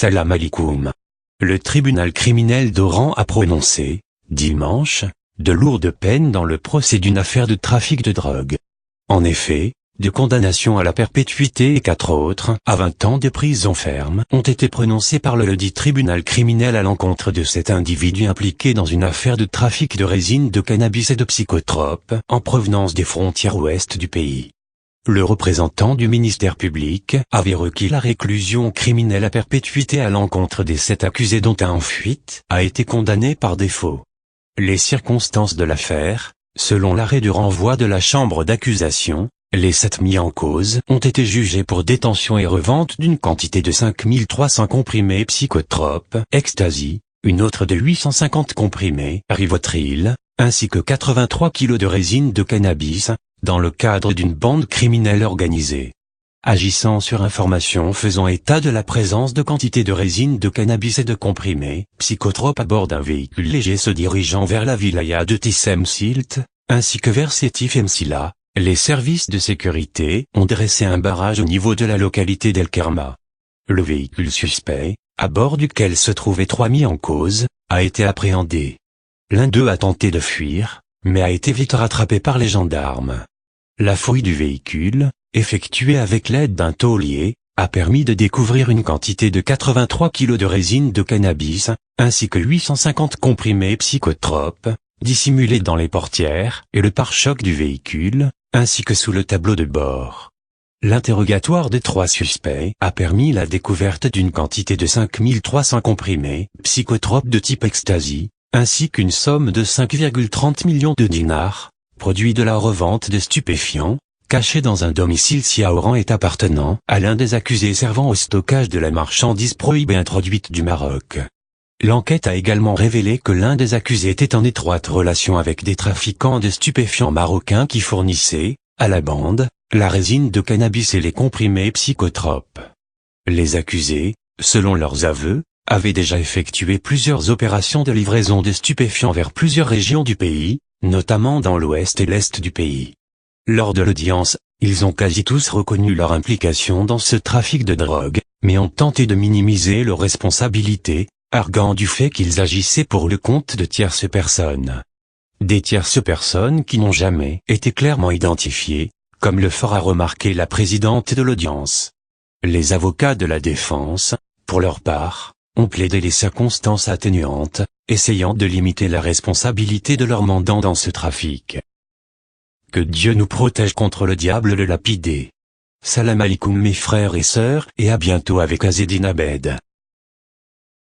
Salam alikoum. Le tribunal criminel d'Oran a prononcé, dimanche, de lourdes peines dans le procès d'une affaire de trafic de drogue. En effet, de condamnations à la perpétuité et 4 autres à 20 ans de prison ferme ont été prononcées par le dit tribunal criminel à l'encontre de cet individu impliqué dans une affaire de trafic de résine de cannabis et de psychotropes en provenance des frontières ouest du pays. Le représentant du ministère public avait requis la réclusion criminelle à perpétuité à l'encontre des 7 accusés dont un en fuite a été condamné par défaut. Les circonstances de l'affaire, selon l'arrêt de renvoi de la chambre d'accusation, les 7 mis en cause ont été jugés pour détention et revente d'une quantité de 5300 comprimés psychotropes, ecstasy, une autre de 850 comprimés, Rivotril, ainsi que 83 kg de résine de cannabis, dans le cadre d'une bande criminelle organisée. Agissant sur information faisant état de la présence de quantités de résine de cannabis et de comprimés psychotropes à bord d'un véhicule léger se dirigeant vers la wilaya de Tissem Silt, ainsi que vers Sétif et Msila, les services de sécurité ont dressé un barrage au niveau de la localité d'El Kerma. Le véhicule suspect, à bord duquel se trouvaient 3 mis en cause, a été appréhendé. L'un d'eux a tenté de fuir, mais a été vite rattrapé par les gendarmes. La fouille du véhicule, effectuée avec l'aide d'un taulier, a permis de découvrir une quantité de 83 kg de résine de cannabis, ainsi que 850 comprimés psychotropes, dissimulés dans les portières et le pare-choc du véhicule, ainsi que sous le tableau de bord. L'interrogatoire des 3 suspects a permis la découverte d'une quantité de 5300 comprimés psychotropes de type ecstasy, ainsi qu'une somme de 5,30 millions de dinars, produit de la revente de stupéfiants, caché dans un domicile si à Oran et appartenant à l'un des accusés servant au stockage de la marchandise prohibée introduite du Maroc. L'enquête a également révélé que l'un des accusés était en étroite relation avec des trafiquants de stupéfiants marocains qui fournissaient, à la bande, la résine de cannabis et les comprimés psychotropes. Les accusés, selon leurs aveux, avaient déjà effectué plusieurs opérations de livraison de stupéfiants vers plusieurs régions du pays, notamment dans l'ouest et l'est du pays. Lors de l'audience, ils ont quasi tous reconnu leur implication dans ce trafic de drogue, mais ont tenté de minimiser leur responsabilité, arguant du fait qu'ils agissaient pour le compte de tierces personnes. Des tierces personnes qui n'ont jamais été clairement identifiées, comme le fera remarquer la présidente de l'audience. Les avocats de la défense, pour leur part, ont plaidé les circonstances atténuantes, essayant de limiter la responsabilité de leur mandant dans ce trafic. Que Dieu nous protège contre le diable le lapidé. Salam alikoum mes frères et sœurs et à bientôt avec Azzedine Abed.